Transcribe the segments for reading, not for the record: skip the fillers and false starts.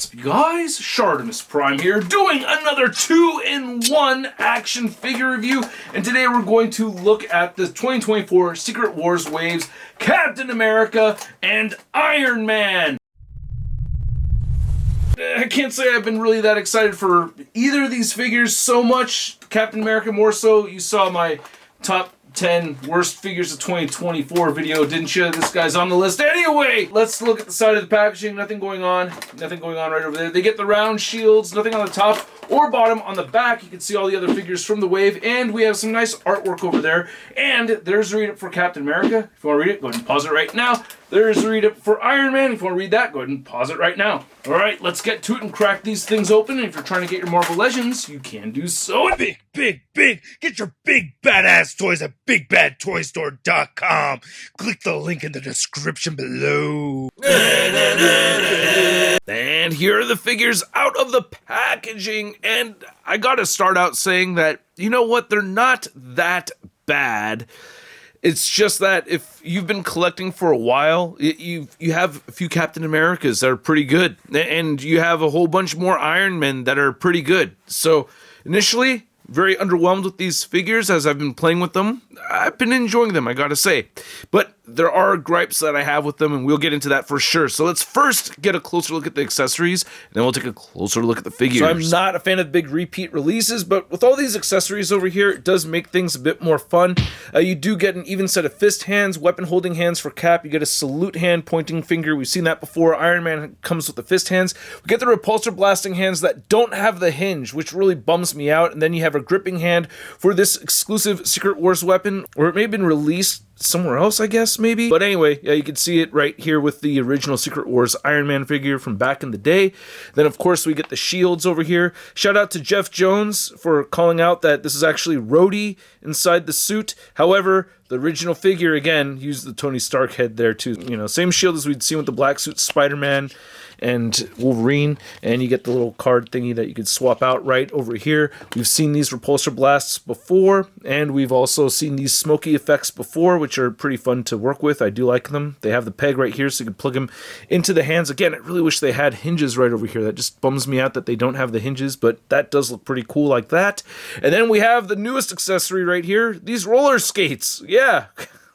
What's up, you guys? ShartimusPrime here, doing another 2-in-1 action figure review, and today we're going to look at the 2024 Secret Wars Waves, Captain America, and Iron Man. I can't say I've been really that excited for either of these figures so much. Captain America more so. You saw my top 10 worst figures of 2024 video, didn't you? This guy's on the list anyway. Let's look at the side of the packaging. Nothing going on right over there. They get the round shields, nothing on the top or bottom. On the back, you can see all the other figures from the wave, and we have some nice artwork over there. And there's a read-up for Captain America. If you want to read it, go ahead and pause it right now. There's a read-up for Iron Man. If you want to read that, go ahead and pause it right now. All right, let's get to it and crack these things open. And if you're trying to get your Marvel Legends, you can do so. Big! Get your big badass toys at BigBadToyStore.com. Click the link in the description below. And here are the figures out of the packaging. And I gotta start out saying that, you know what, they're not that bad. It's just that if you've been collecting for a while, you have a few Captain Americas that are pretty good. And you have a whole bunch more Iron Men that are pretty good. So initially, very underwhelmed with these figures as I've been playing with them. I've been enjoying them, I gotta say. But there are gripes that I have with them, and we'll get into that for sure. So let's first get a closer look at the accessories, and then we'll take a closer look at the figures. So I'm not a fan of big repeat releases, but with all these accessories over here, it does make things a bit more fun. You do get an even set of fist hands, weapon holding hands for Cap. You get a salute hand, pointing finger. We've seen that before. Iron Man comes with the fist hands. We get the repulsor blasting hands that don't have the hinge, which really bums me out. And then you have a gripping hand for this exclusive Secret Wars weapon, or it may have been released somewhere else, I guess, maybe. But anyway, yeah, you can see it right here with the original Secret Wars Iron Man figure from back in the day. Then, of course, we get the shields over here. Shout out to Jeff Jones for calling out that this is actually Rhodey inside the suit. However, the original figure, again, used the Tony Stark head there, too. You know, same shield as we'd seen with the black suit Spider-Man and Wolverine, and you get the little card thingy that you could swap out right over here. We've seen these repulsor blasts before, and we've also seen these smoky effects before, which are pretty fun to work with. I do like them. They have the peg right here, so you can plug them into the hands. Again, I really wish they had hinges right over here. That just bums me out that they don't have the hinges, but that does look pretty cool like that. And then we have the newest accessory right here, these roller skates. Yeah,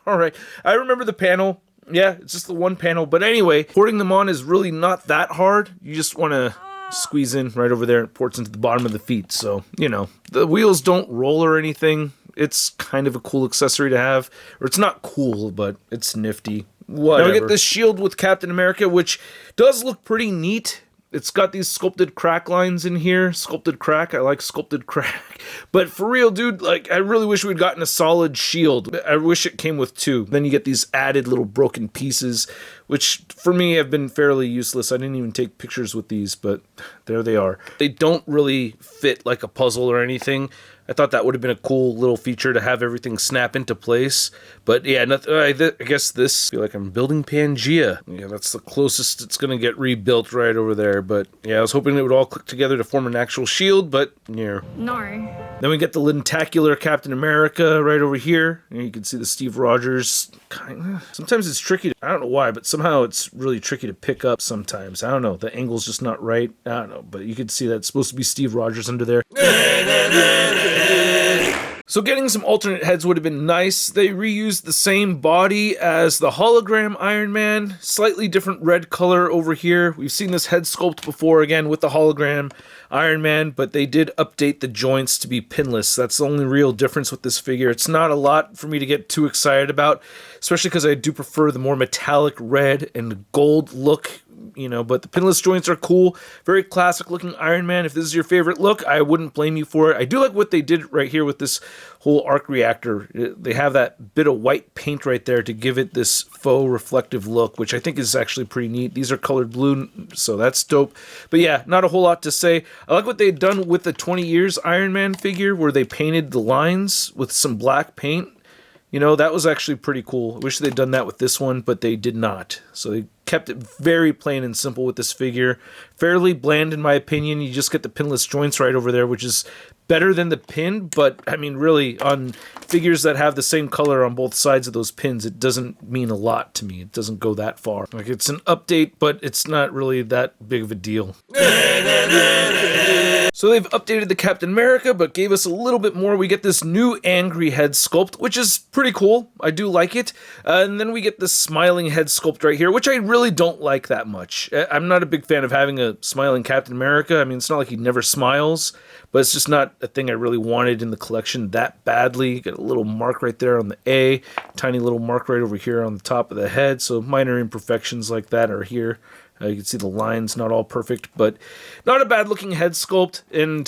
all right. I remember the panel. Yeah, it's just the one panel. But anyway, porting them on is really not that hard. You just want to squeeze in right over there. It ports into the bottom of the feet. So, you know, the wheels don't roll or anything. It's kind of a cool accessory to have. Or it's not cool, but it's nifty. Whatever. Now we get this shield with Captain America, which does look pretty neat. It's got these sculpted crack lines in here. Sculpted crack. I like sculpted crack. But for real, dude, like, I really wish we'd gotten a solid shield. I wish it came with two. Then you get these added little broken pieces, which for me have been fairly useless. I didn't even take pictures with these, but there they are. They don't really fit like a puzzle or anything. I thought that would have been a cool little feature to have everything snap into place. But yeah, I guess this, I feel like I'm building Pangea. Yeah, that's the closest it's going to get rebuilt right over there. But yeah, I was hoping it would all click together to form an actual shield, but yeah. No. Then we get the lentacular Captain America right over here. And you can see the Steve Rogers. Sometimes it's tricky. I don't know why, but somehow it's really tricky to pick up sometimes. I don't know. The angle's just not right. I don't know. But you can see that it's supposed to be Steve Rogers under there. So getting some alternate heads would have been nice. They reused the same body as the hologram Iron Man. Slightly different red color over here. We've seen this head sculpt before, again, with the hologram Iron Man, but they did update the joints to be pinless. That's the only real difference with this figure. It's not a lot for me to get too excited about, especially because I do prefer the more metallic red and gold look, you know, but the pinless joints are cool. Very classic looking Iron Man. If this is your favorite look, I wouldn't blame you for it. I do like what they did right here with this whole arc reactor. They have that bit of white paint right there to give it this faux reflective look, which I think is actually pretty neat. These are colored blue, so that's dope. But yeah, not a whole lot to say. I like what they've done with the 20 Years Iron Man figure, where they painted the lines with some black paint. You know, that was actually pretty cool. I wish they'd done that with this one, but they did not. So they kept it very plain and simple with this figure. Fairly bland in my opinion. You just get the pinless joints right over there, which is better than the pin, but I mean really on figures that have the same color on both sides of those pins, it doesn't mean a lot to me. It doesn't go that far. Like, it's an update, but it's not really that big of a deal. So they've updated the Captain America, but gave us a little bit more. We get this new angry head sculpt, which is pretty cool. I do like it. And then we get this smiling head sculpt right here, which I really don't like that much. I'm not a big fan of having a smiling Captain America. I mean, it's not like he never smiles, but it's just not a thing I really wanted in the collection that badly. Got a little mark right there on the A, tiny little mark right over here on the top of the head, so minor imperfections like that are here. You can see the lines, not all perfect, but not a bad looking head sculpt, and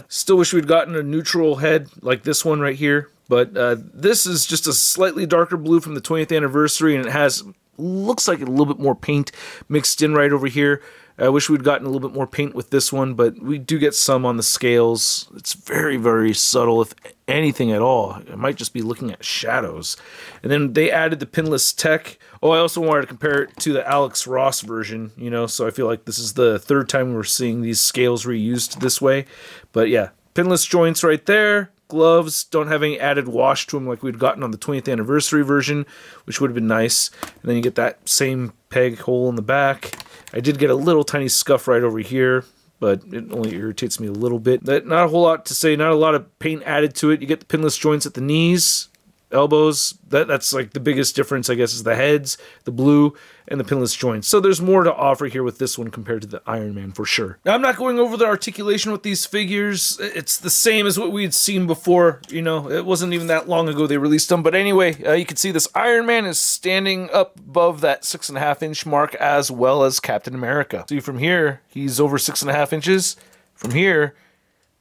still wish we'd gotten a neutral head like this one right here, but this is just a slightly darker blue from the 20th anniversary, and it has, looks like a little bit more paint mixed in right over here. I wish we'd gotten a little bit more paint with this one, but we do get some on the scales. It's very, very subtle, if anything at all. I might just be looking at shadows. And then they added the pinless tech. Oh, I also wanted to compare it to the Alex Ross version, you know, so I feel like this is the third time we're seeing these scales reused this way. But yeah, pinless joints right there. Gloves don't have any added wash to them like we'd gotten on the 20th anniversary version, which would have been nice. And then you get that same peg hole in the back. I did get a little tiny scuff right over here, but it only irritates me a little bit. Not a whole lot to say, not a lot of paint added to it. You get the pinless joints at the knees, elbows. That's like the biggest difference, I guess, is the heads, the blue, and the pinless joints. So there's more to offer here with this one compared to the Iron Man for sure. Now, I'm not going over the articulation with these figures. It's the same as what we had seen before. You know, it wasn't even that long ago they released them. But anyway, you can see this Iron Man is standing up above that 6.5-inch mark, as well as Captain America. See, from here, he's over 6.5 inches. From here,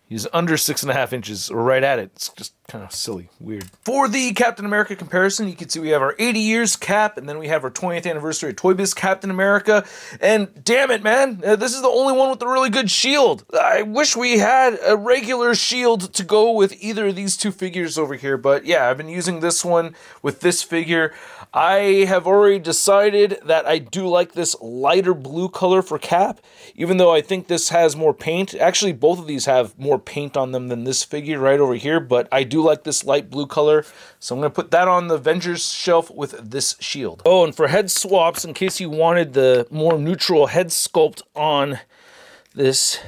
he's under 6.5 inches, or right at it. It's just kind of silly, weird. For the Captain America comparison, you can see we have our 80 years Cap, and then we have our 20th anniversary of Toy Biz Captain America. And damn it, man, this is the only one with a really good shield. I wish we had a regular shield to go with either of these two figures over here, but yeah, I've been using this one with this figure. I have already decided that I do like this lighter blue color for Cap, even though I think this has more paint. Actually, both of these have more paint on them than this figure right over here, but I do like this light blue color, so I'm going to put that on the Avengers shelf with this shield. Oh, and for head swaps, in case you wanted the more neutral head sculpt on this,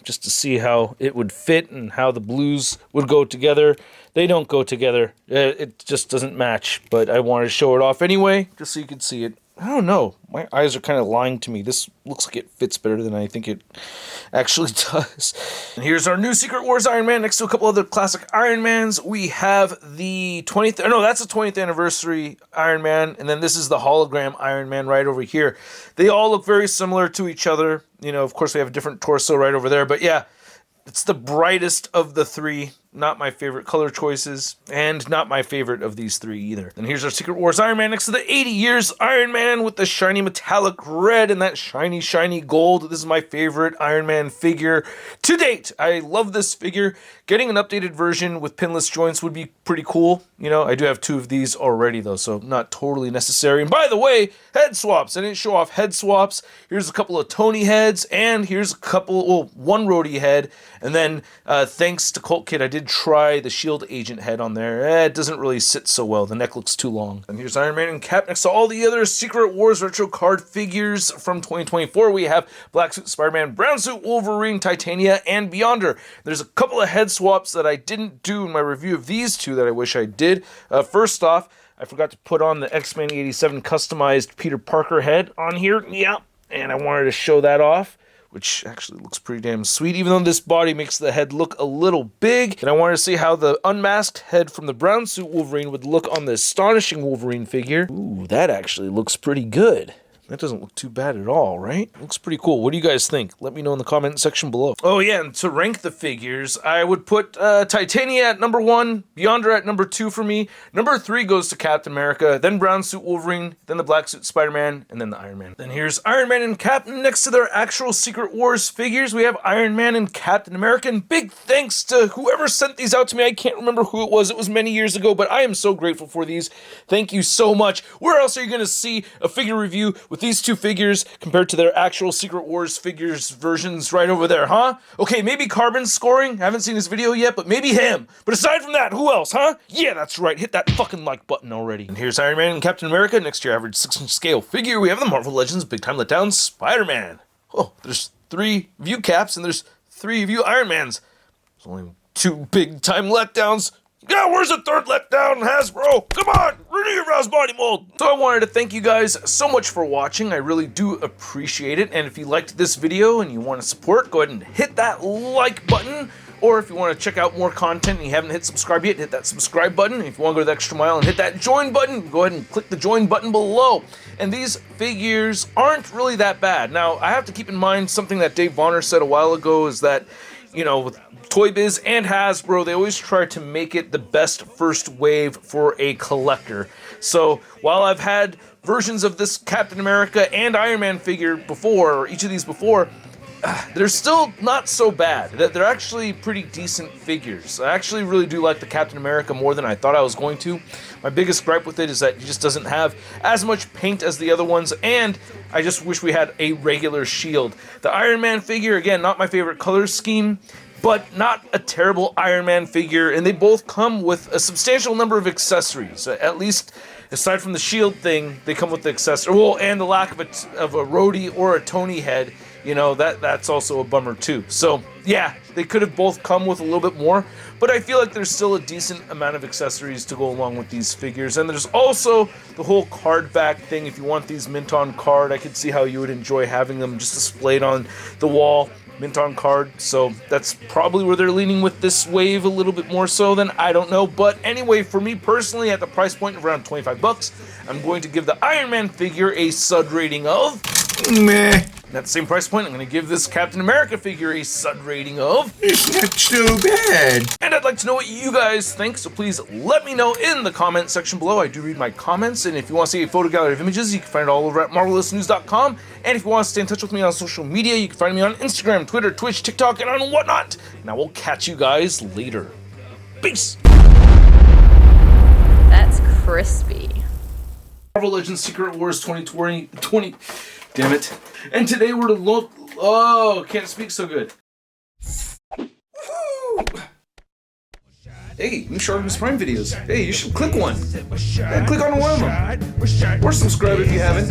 just to see how it would fit and how the blues would go together. They don't go together. It just doesn't match, but I wanted to show it off anyway, just so you could see it. I don't know. My eyes are kind of lying to me. This looks like it fits better than I think it actually does. And here's our new Secret Wars Iron Man next to a couple other classic Iron Mans. We have the 20th... No, that's the 20th anniversary Iron Man. And then this is the hologram Iron Man right over here. They all look very similar to each other. You know, of course, we have a different torso right over there. But yeah, it's the brightest of the three. Not my favorite color choices, and not my favorite of these three either. And here's our Secret Wars Iron Man next to the 80 years Iron Man with the shiny metallic red and that shiny, shiny gold. This is my favorite Iron Man figure to date. I love this figure. Getting an updated version with pinless joints would be pretty cool. You know, I do have two of these already though, so not totally necessary. And by the way, head swaps. I didn't show off head swaps. Here's a couple of Tony heads, and here's a couple, well, one Rhodey head. And then thanks to Colt Kid, I did try the Shield Agent head on there. It doesn't really sit so well. The neck looks too long. And here's Iron Man and Cap next to all the other Secret Wars retro card figures from 2024. We have Black Suit Spider-Man, Brown Suit Wolverine, Titania, and Beyonder. There's a couple of head swaps that I didn't do in my review of these two that I wish I did. First off, I forgot to put on the X-Men 87 customized Peter Parker head on here. Yeah, and I wanted to show that off, which actually looks pretty damn sweet, even though this body makes the head look a little big. And I wanted to see how the unmasked head from the Brown Suit Wolverine would look on the Astonishing Wolverine figure. Ooh, that actually looks pretty good. that doesn't look too bad at all, right? Looks pretty cool. What do you guys think? Let me know in the comment section below. Oh yeah, and to rank the figures, I would put Titania at number 1, Beyonder at number 2 for me. Number 3 goes to Captain America, then Brown Suit Wolverine, then the Black Suit Spider-Man, and then the Iron Man. Then here's Iron Man and Captain. Next to their actual Secret Wars figures, we have Iron Man and Captain America. And big thanks to whoever sent these out to me. I can't remember who it was. It was many years ago, but I am so grateful for these. Thank you so much. Where else are you going to see a figure review with these two figures compared to their actual Secret Wars figures versions right over there, huh? Okay, maybe Carbon's scoring. I haven't seen this video yet, but maybe him. But aside from that, who else, huh? Yeah, that's right. Hit that fucking like button already. And here's Iron Man and Captain America. Next to your average 6-inch scale figure, we have the Marvel Legends Big Time Letdown Spider-Man. Oh, there's 3 view caps and there's 3 view Iron Mans. There's only 2 big time letdowns. Yeah, where's the 3rd letdown, Hasbro? Come on, renew your Rouse body mold. So I wanted to thank you guys so much for watching. I really do appreciate it. And if you liked this video and you want to support, go ahead and hit that like button. Or if you want to check out more content and you haven't hit subscribe yet, hit that subscribe button. If you want to go the extra mile and hit that join button, go ahead and click the join button below. And these figures aren't really that bad. Now, I have to keep in mind something that Dave Bonner said a while ago is that, you know, with Toy Biz and Hasbro, they always try to make it the best first wave for a collector. So while I've had versions of this Captain America and Iron Man figure before, or each of these before, they're still not so bad. They're actually pretty decent figures. I actually really do like the Captain America more than I thought I was going to. My biggest gripe with it is that he just doesn't have as much paint as the other ones, and I just wish we had a regular shield. The Iron Man figure, again, not my favorite color scheme, but not a terrible Iron Man figure, and they both come with a substantial number of accessories. At least, aside from the shield thing, they come with the accessory. Well, and the lack of a Rhodey or a Tony head, you know, that's also a bummer too. So, yeah, they could have both come with a little bit more, but I feel like there's still a decent amount of accessories to go along with these figures. And there's also the whole card back thing. If you want these mint on card, I could see how you would enjoy having them just displayed on the wall. Mint on card, so that's probably where they're leaning with this wave a little bit more so than, I don't know. But anyway, for me personally, at the price point of around 25 bucks, I'm going to give the Iron Man figure a SUD rating of meh. And at the same price point, I'm going to give this Captain America figure a SUD rating of it's not so bad. And I'd like to know what you guys think, so please let me know in the comment section below. I do read my comments, and if you want to see a photo gallery of images, you can find it all over at marvelousnews.com. And if you want to stay in touch with me on social media, you can find me on Instagram, Twitter, Twitch, TikTok, and on whatnot. And I will catch you guys later. Peace! That's crispy. Marvel Legends Secret Wars 2020. Damn it. And today we're to look. Oh, can't speak so good. Woo. Hey, new ShartimusPrime videos. Hey, you should click one. Yeah, click on one of them. Or subscribe if you haven't.